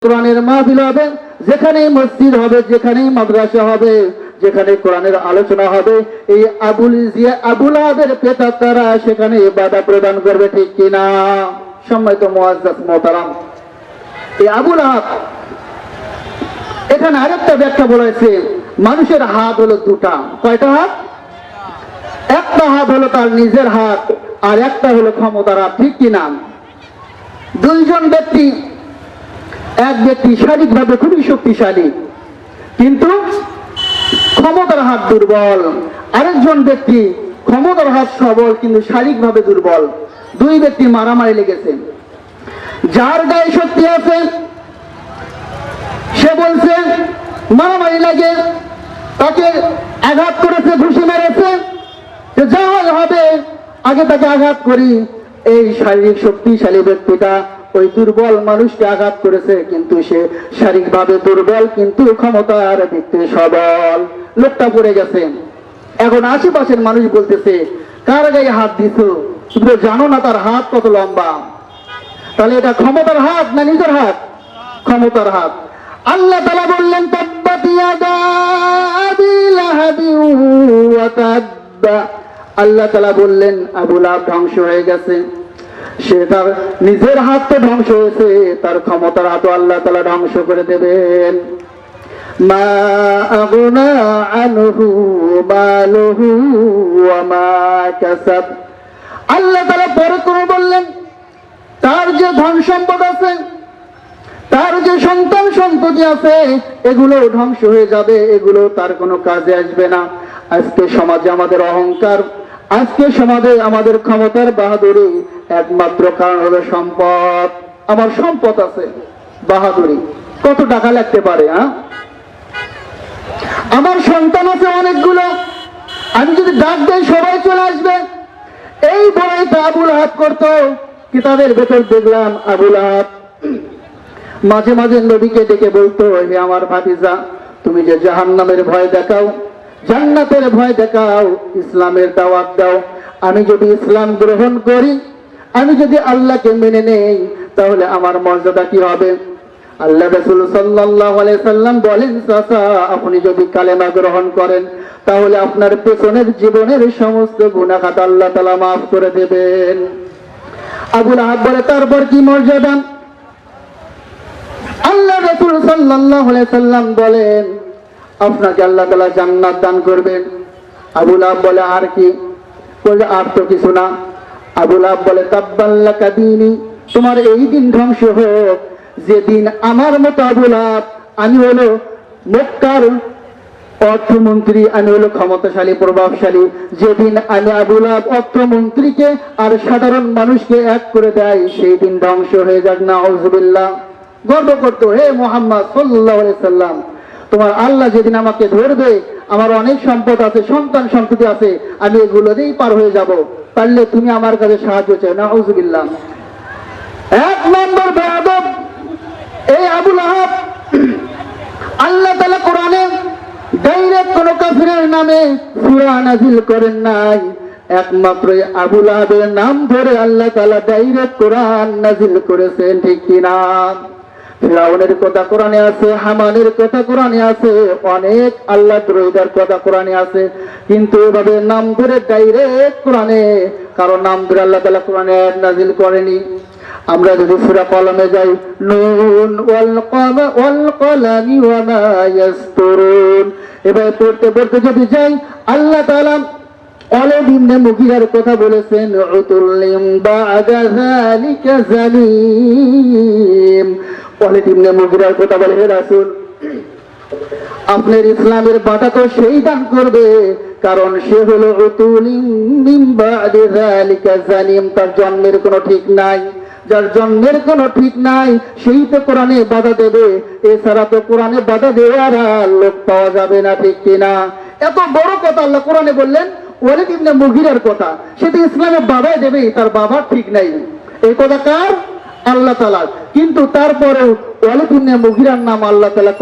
কোরআনের মাহফিল হবে, যেখানে মসজিদ হবে, যেখানে মাদ্রাসা হবে, যেখানে কোরআনের আলোচনা হবে, এই আবুল আহাবের পেতারা সেখানে বাধা প্রদান করবে, ঠিক কিনা? সম্মানিত মুআজ্জাজ মুহতারাম, এই আবুল আহাব, এখানে আরেকটা ব্যাখ্যা বলেছে, মানুষের হাত হলো দুটা। কয়টা হাত? একটা হাত হলো তার নিজের হাত, আর একটা হলো ক্ষমতার হাত, ঠিক কিনা? দুইজন ব্যক্তি, এক ব্যক্তি শারীরিকভাবে খুবই শক্তিশালী কিন্তু ক্ষমতার হাত দুর্বল, আরেকজন ব্যক্তি ক্ষমতার হাত সবল কিন্তু শারীরিকভাবে দুর্বল। দুই ব্যক্তি মারামারি লেগেছে। যার গায়ে শক্তি আছে সে বলছে মারামারি লাগে, তাকে আঘাত করেছে, ঘুষি মেরেছে, যা হবে আগে তাকে আঘাত করি। এই শারীরিক শক্তিশালী ব্যক্তিটা ওই দুর্বল মানুষকে আঘাত করেছে, কিন্তু সে শারীরিকভাবে দুর্বল কিন্তু ক্ষমতার দিক থেকে সবল। লোকটা পড়ে গেছে। এখন আশেপাশের মানুষ বলতেছে, কার গায়ে হাত দিছো? তুমি জানো না তার হাত কত লম্বা? তাহলে এটা ক্ষমতার হাত না নিজের হাত? ক্ষমতার হাত। আল্লাহ তাআলা বললেন, তাব্বাত ইয়াদা আবি লাহাবি ওয়া তাব্বা। আল্লাহ তাআলা বললেন আবু লাহাব ধ্বংস হয়ে গেছে। সে তার নিজের হাত তো ধ্বংস হয়েছে, তার ক্ষমতার হাতও আল্লাহ তাআলা ধ্বংস করে দেবেন। মা আগনা আনহু মালুহু ওয়া মা কাসাব। আল্লাহ তাআলা পরে করে বললেন, তার যে ধন সম্পদ আছে, তার যে সন্তান সন্ততি আছে, এগুলো ধ্বংস হয়ে যাবে, এগুলো তার কোনো কাজে আসবে না। আজকে সমাজে আমাদের অহংকার, আজকে সমাজে আমাদের ক্ষমতার বাহাদুরি একমাত্র কারণ হলো সম্পদ। আমার সম্পদ আছে, বাহাদুরি কত টাকা লাগতে পারে? আমার সন্তান আছে অনেকগুলো, আমি যদি ডাক দেই সবাই চলে আসবে। এই বলেই তো আবুল আহাব করতো। কিতাবের ভেতর দেখলাম আবুল আহাব মাঝে মাঝে নবীকে ডেকে বলতো, হে আমার ভাতিজা, তুমি যে জাহান্নামের ভয় দেখাও, জান্নাতের ভয় দেখাও, ইসলামের দাওয়াত দাও। আমি যদি ইসলাম গ্রহণ করি, আমি যদি আল্লাহকে মেনে নেই, তাহলে আমার মর্যাদা কি হবে? আল্লাহ রাসূল সাল্লাল্লাহু আলাইহি সাল্লাম বলেন, চাচা, আপনি যদি কালেমা গ্রহণ করেন, তাহলে আপনার পেছনের জীবনের সমস্ত গুনাহ খাতা আল্লাহ তাআলা মাফ করে দেবেন। আবুল আহাব বলে, তারপর কি মর্যাদা? আল্লাহ রাসূল সাল্লাল্লাহু আলাইহি সাল্লাম বলেন, আপনাকে আল্লাহ তাআলা জান্নাত দান করবেন। আবুল আহাব বলে, আর কি? বলে, আর তো কিছু না। আবুল আহাব বলে, তাব্বাল্লাকা দীনি, তোমার এই দিন ধ্বংস হোক যেদিন আমার মতো আবুল আহাব, আমি হলো মক্কার অর্থমন্ত্রী, আমি হলো ক্ষমতাশালী প্রভাবশালী, যেদিন আমি আবুল আহাব অর্থমন্ত্রীকে আর সাধারণ মানুষকে এক করে দেয়, সেই দিন ধ্বংস হয়ে যাক। নাউযুবিল্লাহ। গর্ব করতো, হে মুহাম্মদ সাল্লাল্লাহু আলাইহি সাল্লাম, তোমার আল্লাহ যেদিন আমাকে ধরবে, আমার অনেক সম্পদ আছে, সন্তান সন্ততি আছে, আমি এগুলো দিয়েই পার হয়ে যাব, পারলে তুমি আমার কাছে সাহায্য চাও। নাউযুবিল্লাহ। এক নম্বর বেয়াদব এই আবুল আহাব। আল্লাহ তাআলা কোরআনে ডাইরেক্ট কোন কাফিরের নামে সূরা নাযিল করেন নাই, একমাত্র আবুল আহাবের নাম ধরে আল্লাহ তাআলা ডাইরেক্ট কোরআন নাযিল করেছেন, ঠিক কিনা? ফিরাউনের কথা কোরআনে আছে, হামানের কথা কোরআনে আছে, অনেক আল্লাহ দ্রোহীদের কথা কোরআনে আছে, কিন্তু এভাবে নাম ধরে ডাইরেক্ট কোরআনে কারণ নাম ধরে আল্লাহ তাআলা কোরআনে নাযিল করেনি। আমরা যদি সূরা কলমে যাই, নুন ওয়াল কলামি ওয়া মা ইয়াসতুরুন, এভাবে পড়তে পড়তে যদি যাই, আল্লাহ তাআলা ওয়ালিদ ইবনে মুগীরার কথা বলেছেন, উতুল্লিম বা'দা যালিকা জালিম। ওয়ালিদ ইবনে মুগীরার কথা বলে, হে রাসূল, আপনার ইসলামের বাধা তো সেই দান করবে, কারণ সে হলো উতুল্লিম মিন বা'দি যালিকা জালিম, তার জন্মের কোনো ঠিক নাই। যার জন্মের কোনো ঠিক নাই সেই তো কোরআনে বাধা দেবে, এছাড়া তো কোরআনে বাধা দেওয়ার লোক পাওয়া যাবে না, ঠিক কিনা? এত বড় কথা আল্লাহ কোরআনে বললেন, ওয়ালিদ ইবনে মুগীরার কথা, সে তো ইসলামে বাধাই দেবে, তার বাবা ঠিক নাই। এই কথা কার? আল্লাহ তাআলার। কিন্তু তারপরেও ওয়ালিদ ইবনে মুগীরার নাম আল্লাহ তাআলা